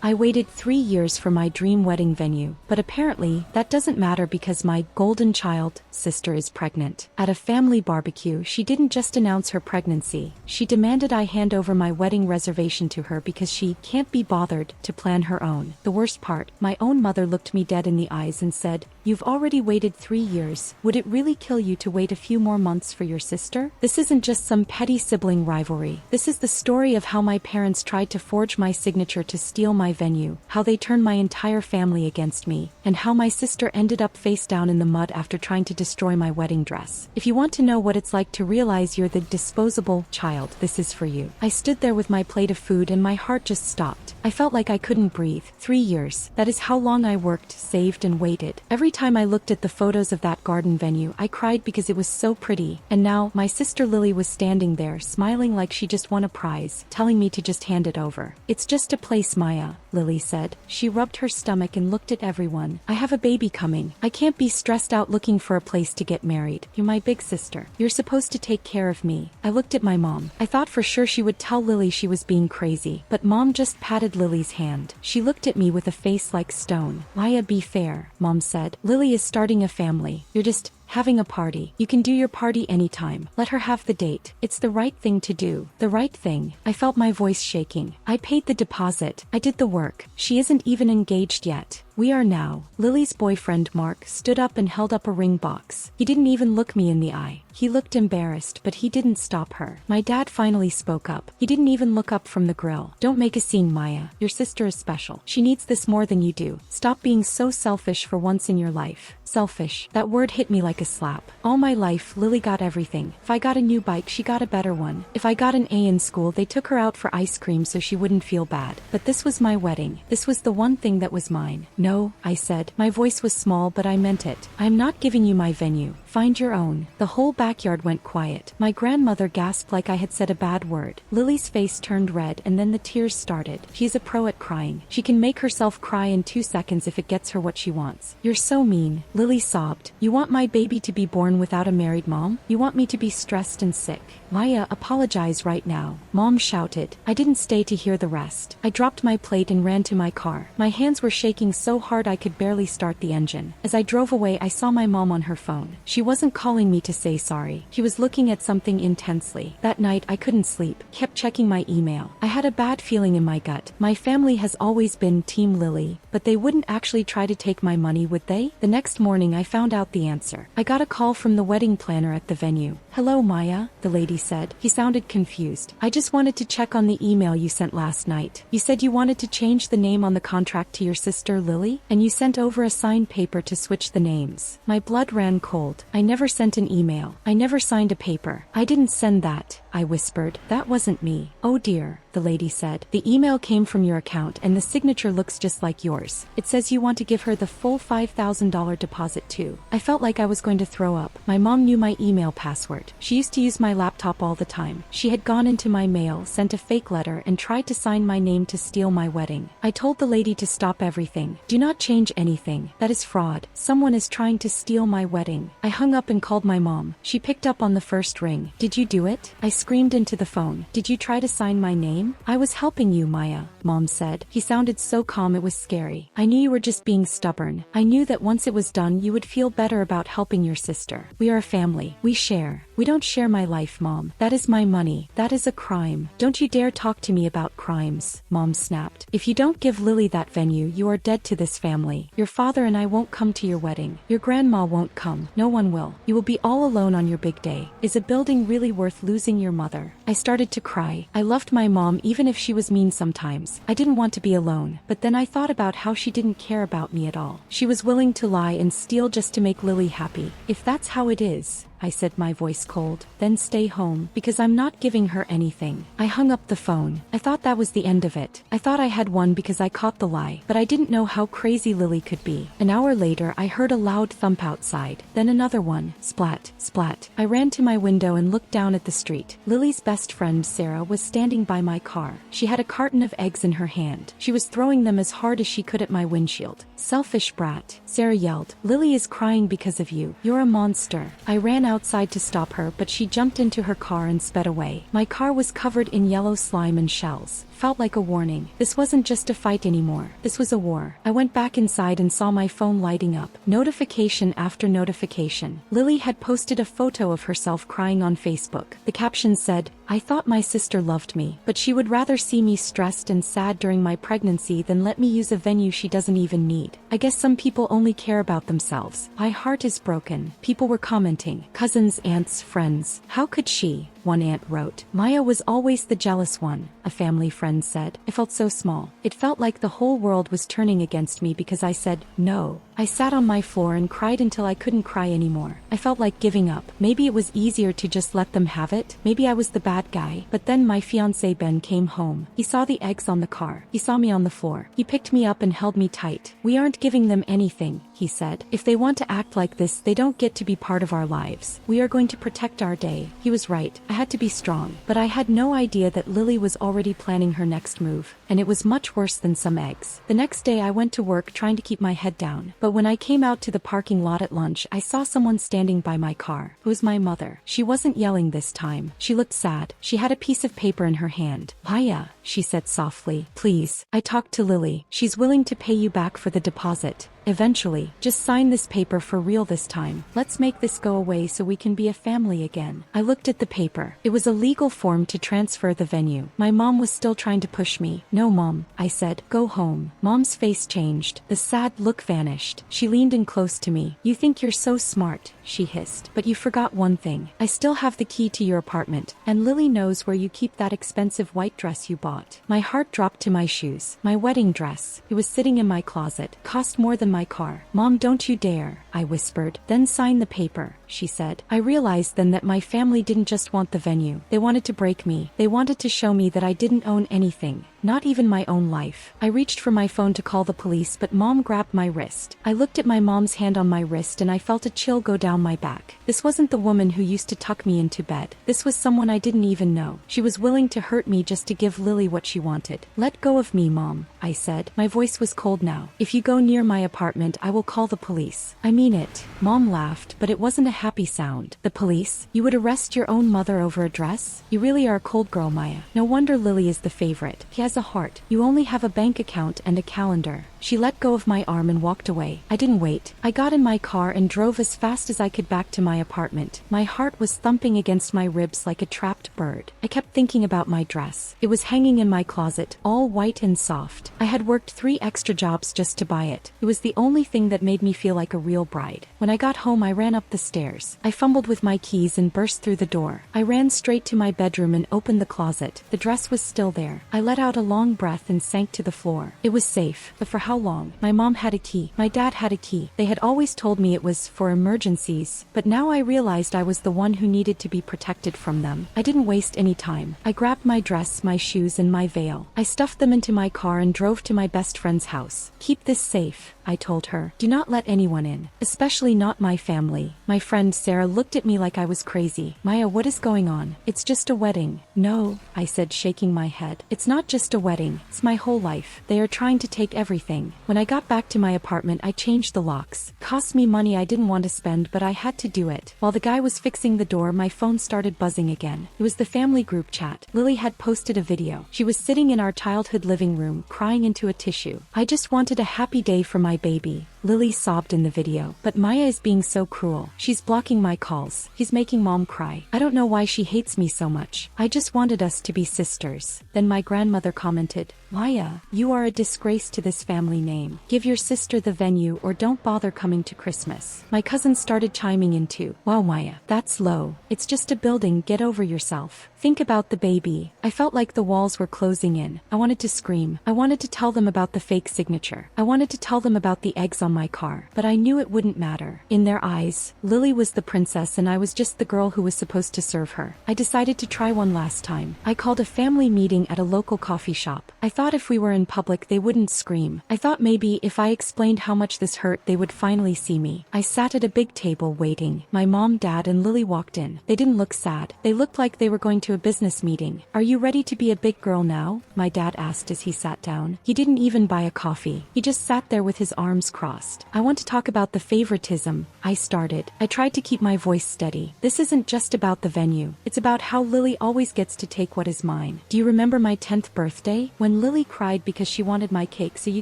I waited 3 years for my dream wedding venue, but apparently, that doesn't matter because my golden child sister is pregnant. At a family barbecue, she didn't just announce her pregnancy. She demanded I hand over my wedding reservation to her because she can't be bothered to plan her own. The worst part, my own mother looked me dead in the eyes and said, "You've already waited 3 years. Would it really kill you to wait a few more months for your sister?" This isn't just some petty sibling rivalry. This is the story of how my parents tried to forge my signature to steal my venue, how they turned my entire family against me, and how my sister ended up face down in the mud after trying to destroy my wedding dress. If you want to know what it's like to realize you're the disposable child, this is for you. I stood there with my plate of food and my heart just stopped. I felt like I couldn't breathe. 3 years. That is how long I worked, saved, and waited. Every time I looked at the photos of that garden venue, I cried because it was so pretty. And now, my sister Lily was standing there, smiling like she just won a prize, telling me to just hand it over. "It's just a place, Maya," Lily said. She rubbed her stomach and looked at everyone. "I have a baby coming. I can't be stressed out looking for a place to get married. You're my big sister. You're supposed to take care of me." I looked at my mom. I thought for sure she would tell Lily she was being crazy, but Mom just patted Lily's hand. She looked at me with a face like stone. "Maya, be fair," Mom said. "Lily is starting a family. You're just having a party. You can do your party anytime. Let her have the date. It's the right thing to do." The right thing. I felt my voice shaking. I paid the deposit. I did the work. She isn't even engaged yet. "We are now." Lily's boyfriend Mark stood up and held up a ring box. He didn't even look me in the eye. He looked embarrassed, but he didn't stop her. My dad finally spoke up. He didn't even look up from the grill. "Don't make a scene, Maya. Your sister is special. She needs this more than you do. Stop being so selfish for once in your life." Selfish. That word hit me like a slap. All my life, Lily got everything. If I got a new bike, she got a better one. If I got an A in school, they took her out for ice cream so she wouldn't feel bad. But this was my wedding. This was the one thing that was mine. "No," I said. My voice was small, but I meant it. "I am not giving you my venue. Find your own." The whole backyard went quiet. My grandmother gasped like I had said a bad word. Lily's face turned red and then the tears started. She's a pro at crying. She can make herself cry in 2 seconds if it gets her what she wants. "You're so mean," Lily sobbed. "You want my baby to be born without a married mom? You want me to be stressed and sick?" "Maya, apologize right now," Mom shouted. I didn't stay to hear the rest. I dropped my plate and ran to my car. My hands were shaking so hard I could barely start the engine. As I drove away, I saw my mom on her phone. She wasn't calling me to say sorry. She was looking at something intensely. That night, I couldn't sleep, kept checking my email. I had a bad feeling in my gut. My family has always been Team Lily, but they wouldn't actually try to take my money, would they? The next morning, I found out the answer. I got a call from the wedding planner at the venue. "Hello, Maya," the lady said. He sounded confused. "I just wanted to check on the email you sent last night. You said you wanted to change the name on the contract to your sister Lily, and you sent over a signed paper to switch the names." My blood ran cold. I never sent an email. I never signed a paper. "I didn't send that," I whispered. "That wasn't me." "Oh dear," the lady said. "The email came from your account and the signature looks just like yours. It says you want to give her the full $5,000 deposit too." I felt like I was going to throw up. My mom knew my email password. She used to use my laptop all the time. She had gone into my mail, sent a fake letter, and tried to sign my name to steal my wedding. I told the lady to stop everything. "Do not change anything. That is fraud. Someone is trying to steal my wedding." I hung up and called my mom. She picked up on the first ring. "Did you do it?" I screamed into the phone. "Did you try to sign my name?" "I was helping you, Maya," Mom said. He sounded so calm it was scary. "I knew you were just being stubborn. I knew that once it was done you would feel better about helping your sister. We are a family. We share. We don't share my life, Mom. That is my money. That is a crime. Don't you dare talk to me about crimes," Mom snapped. "If you don't give Lily that venue, you are dead to this family. Your father and I won't come to your wedding. Your grandma won't come. No one will. You will be all alone on your big day. Is a building really worth losing your mother?" I started to cry. I loved my mom even if she was mean sometimes. I didn't want to be alone, but then I thought about how she didn't care about me at all. She was willing to lie and steal just to make Lily happy. "If that's how it is," I said, my voice cold, "then stay home, because I'm not giving her anything." I hung up the phone. I thought that was the end of it. I thought I had won because I caught the lie, but I didn't know how crazy Lily could be. An hour later, I heard a loud thump outside, then another one. Splat, splat. I ran to my window and looked down at the street. Lily's best friend, Sarah, was standing by my car. She had a carton of eggs in her hand. She was throwing them as hard as she could at my windshield. "Selfish brat," Sarah yelled. "Lily is crying because of you. You're a monster." I ran outside to stop her, but she jumped into her car and sped away. My car was covered in yellow slime and shells. felt like a warning. This wasn't just a fight anymore. This was a war. I went back inside and saw my phone lighting up. Notification after notification. Lily had posted a photo of herself crying on Facebook. The caption said, "I thought my sister loved me, but she would rather see me stressed and sad during my pregnancy than let me use a venue she doesn't even need. I guess some people only care about themselves. My heart is broken." People were commenting. Cousins, aunts, friends. How could she? One aunt wrote. Maya was always the jealous one, a family friend said. I felt so small. It felt like the whole world was turning against me because I said no. I sat on my floor and cried until I couldn't cry anymore. I felt like giving up. Maybe it was easier to just let them have it. Maybe I was the bad guy. But then my fiancé Ben came home. He saw the eggs on the car. He saw me on the floor. He picked me up and held me tight. "We aren't giving them anything," he said. "If they want to act like this, they don't get to be part of our lives. We are going to protect our day." He was right. I had to be strong. But I had no idea that Lily was already planning her next move. And it was much worse than some eggs. The next day I went to work trying to keep my head down. But when I came out to the parking lot at lunch, I saw someone standing by my car. It was my mother. She wasn't yelling this time. She looked sad. She had a piece of paper in her hand. "Maya," she said softly. "Please." I talked to Lily. "She's willing to pay you back for the deposit. Eventually, just sign this paper for real this time. Let's make this go away so we can be a family again." I looked at the paper. It was a legal form to transfer the venue. My mom was still trying to push me. "No, Mom," I said. "Go home." Mom's face changed. The sad look vanished. She leaned in close to me. "You think you're so smart," she hissed. "But you forgot one thing. I still have the key to your apartment, and Lily knows where you keep that expensive white dress you bought." My heart dropped to my shoes. My wedding dress. It was sitting in my closet. Cost more than my car. "Mom, don't you dare," I whispered. "Then sign the paper," she said. I realized then that my family didn't just want the venue. They wanted to break me. They wanted to show me that I didn't own anything. Not even my own life. I reached for my phone to call the police, but Mom grabbed my wrist. I looked at my mom's hand on my wrist and I felt a chill go down my back. This wasn't the woman who used to tuck me into bed. This was someone I didn't even know. She was willing to hurt me just to give Lily what she wanted. "Let go of me, Mom," I said. My voice was cold now. "If you go near my apartment, I will call the police." "I mean it." Mom laughed, but it wasn't a happy sound. "The police? You would arrest your own mother over a dress? You really are a cold girl, Maya. No wonder Lily is the favorite. He has a heart. You only have a bank account and a calendar." She let go of my arm and walked away. I didn't wait. I got in my car and drove as fast as I could back to my apartment. My heart was thumping against my ribs like a trapped bird. I kept thinking about my dress. It was hanging in my closet, all white and soft. I had worked 3 extra jobs just to buy it. It was the only thing that made me feel like a real bride. When I got home, I ran up the stairs. I fumbled with my keys and burst through the door. I ran straight to my bedroom and opened the closet. The dress was still there. I let out a long breath and sank to the floor. It was safe, but for how long? My mom had a key. My dad had a key. They had always told me it was for emergencies, but now I realized I was the one who needed to be protected from them. I didn't waste any time. I grabbed my dress, my shoes, and my veil. I stuffed them into my car and drove to my best friend's house. "Keep this safe," I told her. "Do not let anyone in, especially not my family." My friend Sarah looked at me like I was crazy. "Maya, what is going on? It's just a wedding." "No," I said, shaking my head. "It's not just a wedding. It's my whole life. They are trying to take everything." When I got back to my apartment, I changed the locks. Cost me money I didn't want to spend, but I had to do it. While the guy was fixing the door, my phone started buzzing again. It was the family group chat. Lily had posted a video. She was sitting in our childhood living room, crying into a tissue. "I just wanted a happy day for my baby," Lily sobbed in the video. "But Maya is being so cruel. She's blocking my calls. He's making Mom cry. I don't know why she hates me so much. I just wanted us to be sisters." Then my grandmother commented, "Maya, you are a disgrace to this family name. Give your sister the venue or don't bother coming to Christmas." My cousin started chiming in too. "Wow, Maya, that's low. It's just a building, get over yourself. Think about the baby." I felt like the walls were closing in. I wanted to scream. I wanted to tell them about the fake signature. I wanted to tell them about the eggs on my car. But I knew it wouldn't matter. In their eyes, Lily was the princess and I was just the girl who was supposed to serve her. I decided to try one last time. I called a family meeting at a local coffee shop. I thought if we were in public they wouldn't scream. I thought maybe if I explained how much this hurt they would finally see me. I sat at a big table waiting. My mom, dad, and Lily walked in. They didn't look sad. They looked like they were going to a business meeting. "Are you ready to be a big girl now?" my dad asked as he sat down. He didn't even buy a coffee. He just sat there with his arms crossed. lost. I want to talk about the favoritism, I started. I tried to keep my voice steady. This isn't just about the venue. It's about how Lily always gets to take what is mine. Do you remember my 10th birthday? When Lily cried because she wanted my cake, so you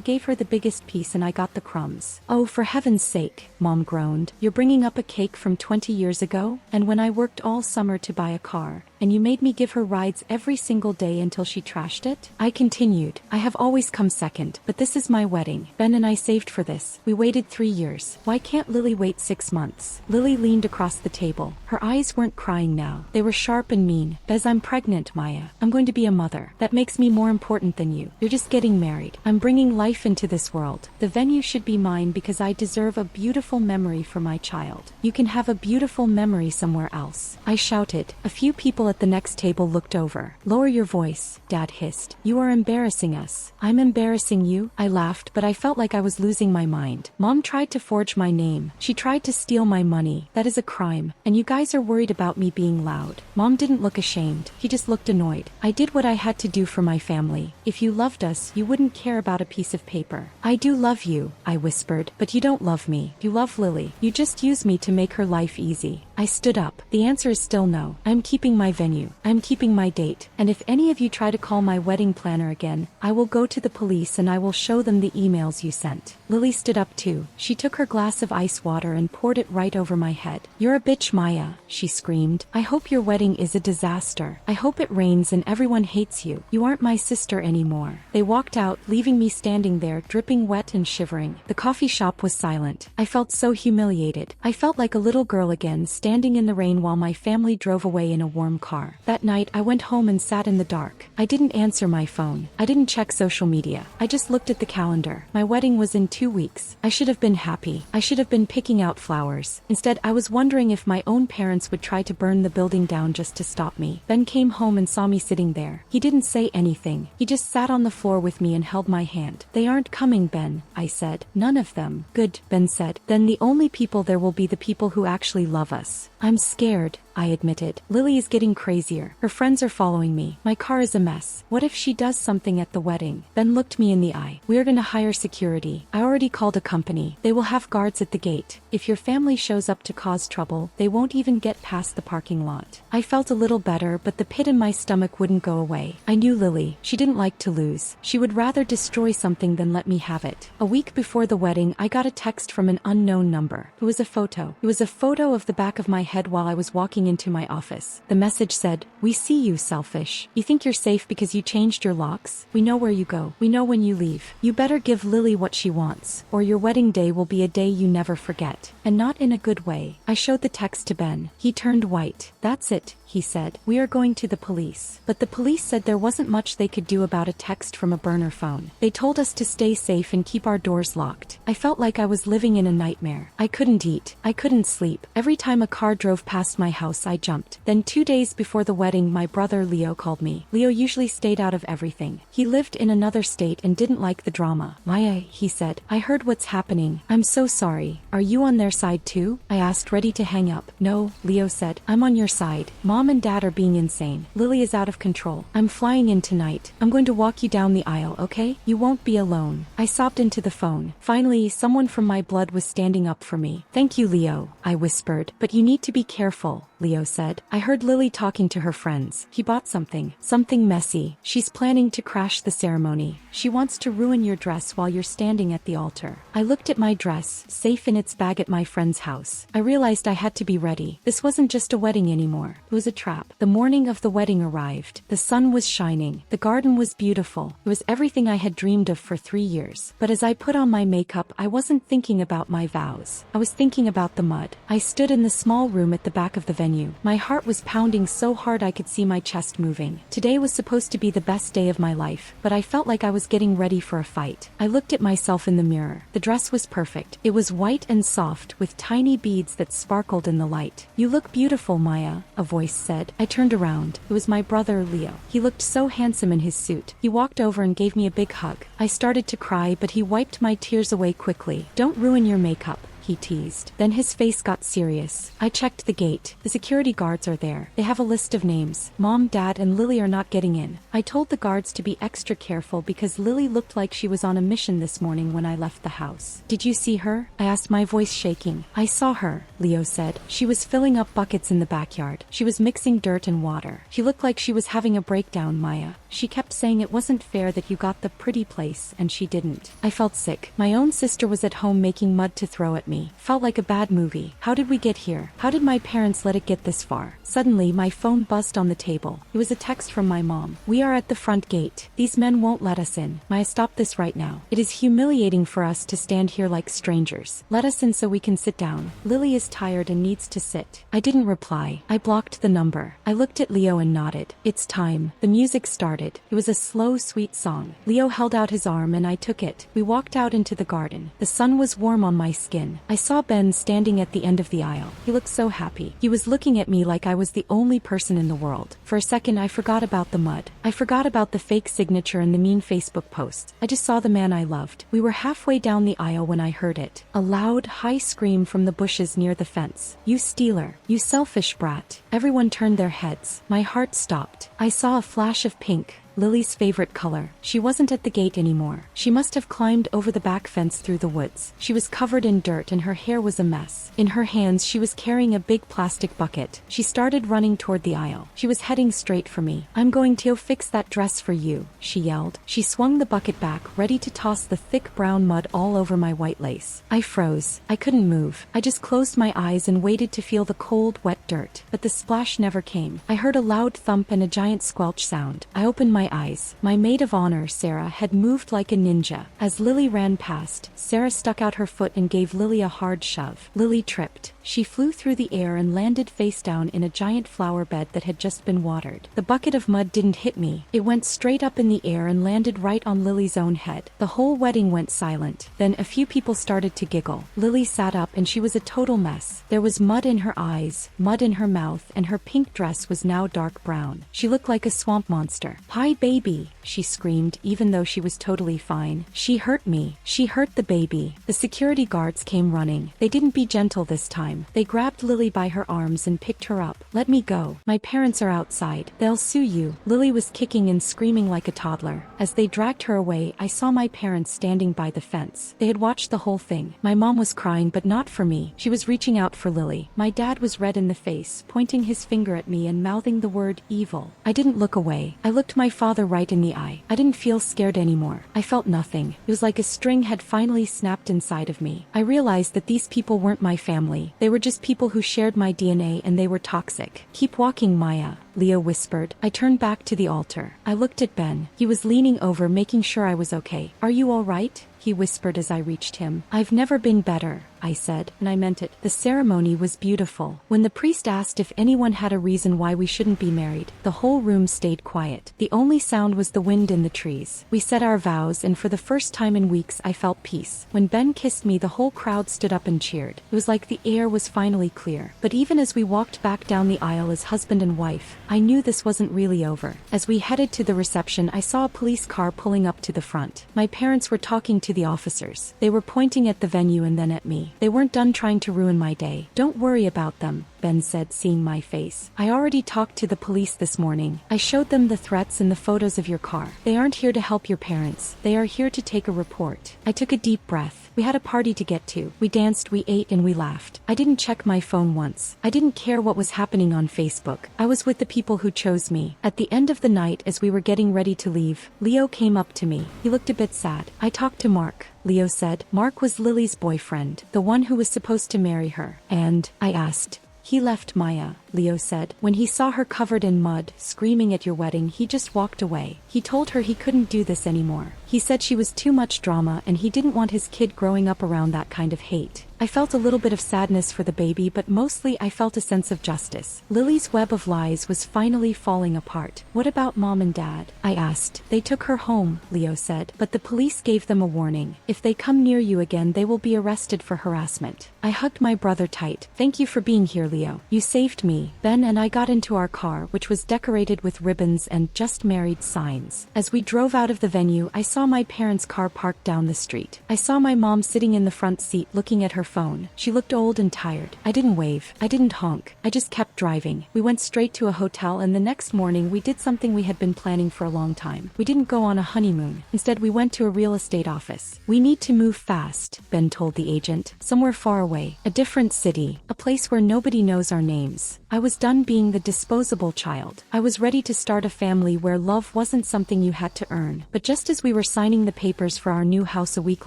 gave her the biggest piece and I got the crumbs. Oh, for heaven's sake, Mom groaned. You're bringing up a cake from 20 years ago? And when I worked all summer to buy a car, and you made me give her rides every single day until she trashed it? I continued. I have always come second, but this is my wedding. Ben and I saved for this. We waited 3 years. Why can't Lily wait 6 months? Lily leaned across the table. Her eyes weren't crying now. They were sharp and mean. Bez, I'm pregnant, Maya. I'm going to be a mother. That makes me more important than you. You're just getting married. I'm bringing life into this world. The venue should be mine because I deserve a beautiful memory for my child. You can have a beautiful memory somewhere else, I shouted. A few people at the next table looked over. Lower your voice, Dad hissed. You are embarrassing us. I'm embarrassing you? I laughed, but I felt like I was losing my mind. Mom tried to forge my name. She tried to steal my money. That is a crime. And you guys are worried about me being loud. Mom didn't look ashamed. He just looked annoyed. I did what I had to do for my family. If you loved us, you wouldn't care about a piece of paper. I do love you, I whispered, but you don't love me. You love Lily. You just use me to make her life easy. I stood up. The answer is still no. I'm keeping my venue. I'm keeping my date. And if any of you try to call my wedding planner again, I will go to the police and I will show them the emails you sent. Lily stood up too. She took her glass of ice water and poured it right over my head. You're a bitch, Maya, she screamed. I hope your wedding is a disaster. I hope it rains and everyone hates you. You aren't my sister anymore. They walked out, leaving me standing there, dripping wet and shivering. The coffee shop was silent. I felt so humiliated. I felt like a little girl again, standing in the rain while my family drove away in a warm car. That night, I went home and sat in the dark. I didn't answer my phone. I didn't check social media. I just looked at the calendar. My wedding was in 2 weeks. I should have been happy. I should have been picking out flowers. Instead, I was wondering if my own parents would try to burn the building down just to stop me. Ben came home and saw me sitting there. He didn't say anything. He just sat on the floor with me and held my hand. They aren't coming, Ben, I said. None of them. Good, Ben said. Then the only people there will be the people who actually love us. I'm scared, I admitted. Lily is getting crazier. Her friends are following me. My car is a mess. What if she does something at the wedding? Ben looked me in the eye. We're gonna hire security. I already called a company. They will have guards at the gate. If your family shows up to cause trouble, they won't even get past the parking lot. I felt a little better, but the pit in my stomach wouldn't go away. I knew Lily. She didn't like to lose. She would rather destroy something than let me have it. A week before the wedding, I got a text from an unknown number. It was a photo. It was a photo of the back of my head while I was walking into my office. The message said, "We see you, selfish. You think you're safe because you changed your locks? We know where you go. We know when you leave. You better give Lily what she wants, or your wedding day will be a day you never forget." And not in a good way. I showed the text to Ben. He turned white. That's it, he said. We are going to the police. But the police said there wasn't much they could do about a text from a burner phone. They told us to stay safe and keep our doors locked. I felt like I was living in a nightmare. I couldn't eat. I couldn't sleep. Every time a car drove past my house, I jumped. Then 2 days before the wedding, my brother Leo called me. Leo usually stayed out of everything. He lived in another state and didn't like the drama. Maya, he said, I heard what's happening. I'm so sorry. Are you on their side too? I asked, ready to hang up. No, Leo said. I'm on your side. Mom and Dad are being insane. Lily is out of control. I'm flying in tonight. I'm going to walk you down the aisle, okay? You won't be alone. I sobbed into the phone. Finally, someone from my blood was standing up for me. Thank you, Leo, I whispered. But you need to be careful, Leo said. I heard Lily talking to her friends. He bought something messy. She's planning to crash the ceremony. She wants to ruin your dress while you're standing at the altar. I looked at my dress, safe in its bag at my friend's house. I realized I had to be ready. This wasn't just a wedding anymore. It was a trap. The morning of the wedding arrived. The sun was shining. The garden was beautiful. It was everything I had dreamed of for 3 years. But as I put on my makeup, I wasn't thinking about my vows. I was thinking about the mud. I stood in the small room at the back of the venue. My heart was pounding so hard I could see my chest moving. Today was supposed to be the best day of my life, but I felt like I was getting ready for a fight. I looked at myself in the mirror. The dress was perfect. It was white and soft, with tiny beads that sparkled in the light. You look beautiful, Maya, a voice said. I turned around. It was my brother, Leo. He looked so handsome in his suit. He walked over and gave me a big hug. I started to cry, but he wiped my tears away quickly. Don't ruin your makeup, he teased. Then his face got serious. I checked the gate. The security guards are there. They have a list of names. Mom, Dad, and Lily are not getting in. I told the guards to be extra careful because Lily looked like she was on a mission this morning when I left the house. Did you see her? I asked, my voice shaking. I saw her, Leo said. She was filling up buckets in the backyard. She was mixing dirt and water. She looked like she was having a breakdown, Maya. She kept saying it wasn't fair that you got the pretty place and she didn't. I felt sick. My own sister was at home making mud to throw at me. Felt like a bad movie. How did we get here? How did my parents let it get this far? Suddenly, my phone buzzed on the table. It was a text from my mom. We are at the front gate. These men won't let us in. Maya, stop this right now. It is humiliating for us to stand here like strangers. Let us in so we can sit down. Lily is tired and needs to sit. I didn't reply. I blocked the number. I looked at Leo and nodded. It's time. The music started. It was a slow, sweet song. Leo held out his arm and I took it. We walked out into the garden. The sun was warm on my skin. I saw Ben standing at the end of the aisle. He looked so happy. He was looking at me like I was the only person in the world. For a second, I forgot about the mud. I forgot about the fake signature and the mean Facebook posts. I just saw the man I loved. We were halfway down the aisle when I heard it. A loud, high scream from the bushes near the fence. You stealer. You selfish brat. Everyone turned their heads. My heart stopped. I saw a flash of pink. Lily's favorite color. She wasn't at the gate anymore. She must have climbed over the back fence through the woods. She was covered in dirt and her hair was a mess. In her hands, she was carrying a big plastic bucket. She started running toward the aisle. She was heading straight for me. I'm going to fix that dress for you, she yelled. She swung the bucket back, ready to toss the thick brown mud all over my white lace. I froze. I couldn't move. I just closed my eyes and waited to feel the cold, wet dirt. But the splash never came. I heard a loud thump and a giant squelch sound. I opened my eyes. My maid of honor, Sarah, had moved like a ninja. As Lily ran past, Sarah stuck out her foot and gave Lily a hard shove. Lily tripped. She flew through the air and landed face down in a giant flower bed that had just been watered. The bucket of mud didn't hit me. It went straight up in the air and landed right on Lily's own head. The whole wedding went silent. Then a few people started to giggle. Lily sat up and she was a total mess. There was mud in her eyes, mud in her mouth, and her pink dress was now dark brown. She looked like a swamp monster. Hi, baby, she screamed, even though she was totally fine. She hurt me. She hurt the baby. The security guards came running. They didn't be gentle this time. They grabbed Lily by her arms and picked her up. Let me go. My parents are outside. They'll sue you. Lily was kicking and screaming like a toddler. As they dragged her away, I saw my parents standing by the fence. They had watched the whole thing. My mom was crying, but not for me. She was reaching out for Lily. My dad was red in the face, pointing his finger at me and mouthing the word evil. I didn't look away. I looked my father right in the eye. I didn't feel scared anymore. I felt nothing. It was like a string had finally snapped inside of me. I realized that these people weren't my family. They were just people who shared my DNA and they were toxic. Keep walking, Maya, Leo whispered. I turned back to the altar. I looked at Ben. He was leaning over, making sure I was okay. Are you all right? He whispered as I reached him. I've never been better, I said, and I meant it. The ceremony was beautiful. When the priest asked if anyone had a reason why we shouldn't be married, the whole room stayed quiet. The only sound was the wind in the trees. We said our vows, and for the first time in weeks I felt peace. When Ben kissed me, the whole crowd stood up and cheered. It was like the air was finally clear. But even as we walked back down the aisle as husband and wife, I knew this wasn't really over. As we headed to the reception, I saw a police car pulling up to the front. My parents were talking to the officers. They were pointing at the venue and then at me. They weren't done trying to ruin my day. Don't worry about them, Ben said, seeing my face. I already talked to the police this morning. I showed them the threats and the photos of your car. They aren't here to help your parents. They are here to take a report. I took a deep breath. We had a party to get to. We danced, we ate, and we laughed. I didn't check my phone once. I didn't care what was happening on Facebook. I was with the people who chose me. At the end of the night, as we were getting ready to leave, Leo came up to me. He looked a bit sad. I talked to Mark, Leo said. Mark was Lily's boyfriend, the one who was supposed to marry her. And, I asked, he left Maya, Leo said. When he saw her covered in mud, screaming at your wedding, he just walked away. He told her he couldn't do this anymore. He said she was too much drama and he didn't want his kid growing up around that kind of hate. I felt a little bit of sadness for the baby, but mostly I felt a sense of justice. Lily's web of lies was finally falling apart. What about Mom and Dad? I asked. They took her home, Leo said, but the police gave them a warning. If they come near you again, they will be arrested for harassment. I hugged my brother tight. Thank you for being here, Leo. You saved me. me, Ben and I got into our car, which was decorated with ribbons and "just married" signs. As we drove out of the venue, I saw my parents' car parked down the street. I saw my mom sitting in the front seat looking at her phone. She looked old and tired. I didn't wave. I didn't honk. I just kept driving. We went straight to a hotel, and the next morning we did something we had been planning for a long time. We didn't go on a honeymoon. Instead, we went to a real estate office. "We need to move fast," Ben told the agent. "Somewhere far away. A different city. A place where nobody knows our names." I was done being the disposable child. I was ready to start a family where love wasn't something you had to earn. But just as we were signing the papers for our new house a week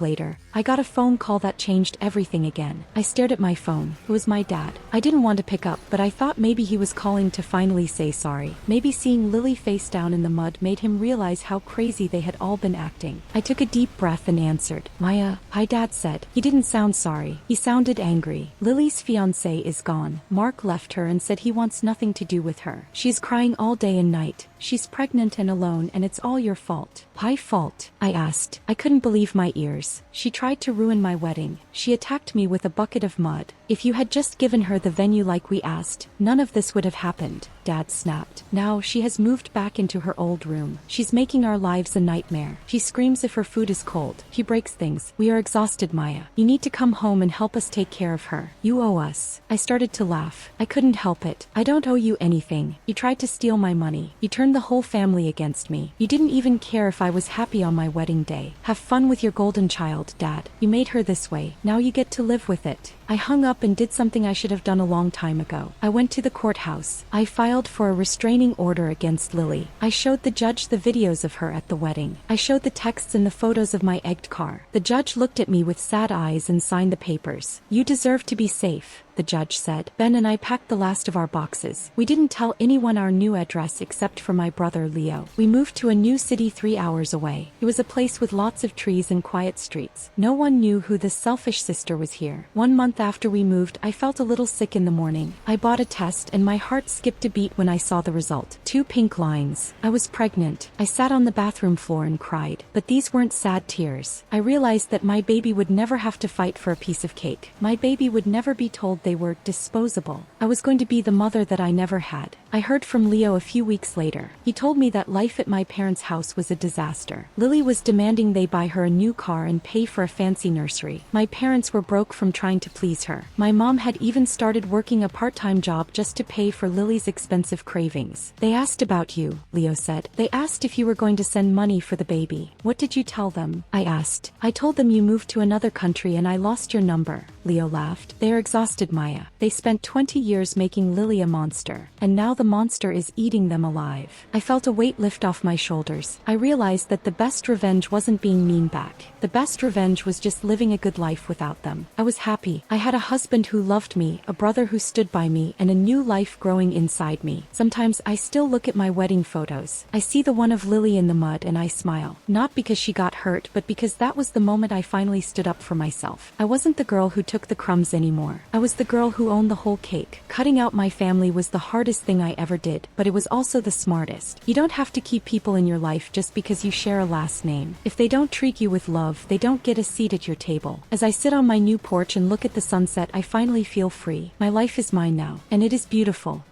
later, I got a phone call that changed everything again. I stared at my phone. It was my dad. I didn't want to pick up, but I thought maybe he was calling to finally say sorry. Maybe seeing Lily face down in the mud made him realize how crazy they had all been acting. I took a deep breath and answered. "Maya." "Hi," Dad said. He didn't sound sorry. He sounded angry. "Lily's fiancé is gone. Mark left her and said he wants nothing to do with her. She's crying all day and night. She's pregnant and alone, and it's all your fault." "My fault?" I asked. I couldn't believe my ears. "She tried to ruin my wedding. She attacked me with a bucket of mud. If you had just given her the venue like we asked, none of this would have happened," Dad snapped. "Now she has moved back into her old room. She's making our lives a nightmare. She screams if her food is cold. She breaks things. We are exhausted, Maya. You need to come home and help us take care of her. You owe us." I started to laugh. I couldn't help it. "I don't owe you anything. You tried to steal my money. You turned the whole family against me. You didn't even care if I was happy on my wedding day. Have fun with your golden child, Dad. You made her this way. Now you get to live with it." I hung up and did something I should have done a long time ago. I went to the courthouse. I filed for a restraining order against Lily. I showed the judge the videos of her at the wedding. I showed the texts and the photos of my egged car. The judge looked at me with sad eyes and signed the papers. "You deserve to be safe," the judge said. Ben and I packed the last of our boxes. We didn't tell anyone our new address except for my brother Leo. We moved to a new city 3 hours away. It was a place with lots of trees and quiet streets. No one knew who this selfish sister was here. 1 month after we moved, I felt a little sick in the morning. I bought a test and my heart skipped a beat when I saw the result. 2 pink lines. I was pregnant. I sat on the bathroom floor and cried. But these weren't sad tears. I realized that my baby would never have to fight for a piece of cake. My baby would never be told they were disposable. I was going to be the mother that I never had. I heard from Leo a few weeks later. He told me that life at my parents' house was a disaster. Lily was demanding they buy her a new car and pay for a fancy nursery. My parents were broke from trying to please her. My mom had even started working a part-time job just to pay for Lily's expensive cravings. "They asked about you," Leo said. "They asked if you were going to send money for the baby. What did you tell them?" I asked. "I told them you moved to another country and I lost your number." Leo laughed. "They are exhausted, Maya. They spent 20 years making Lily a monster, and now the monster is eating them alive." I felt a weight lift off my shoulders. I realized that the best revenge wasn't being mean back. The best revenge was just living a good life without them. I was happy. I had a husband who loved me, a brother who stood by me, and a new life growing inside me. Sometimes I still look at my wedding photos. I see the one of Lily in the mud and I smile. Not because she got hurt, but because that was the moment I finally stood up for myself. I wasn't the girl who took the crumbs anymore. I was the girl who owned the whole cake. Cutting out my family was the hardest thing I ever did, but it was also the smartest. You don't have to keep people in your life just because you share a last name. If they don't treat you with love, they don't get a seat at your table. As I sit on my new porch and look at the sunset, I finally feel free. My life is mine now, and it is beautiful.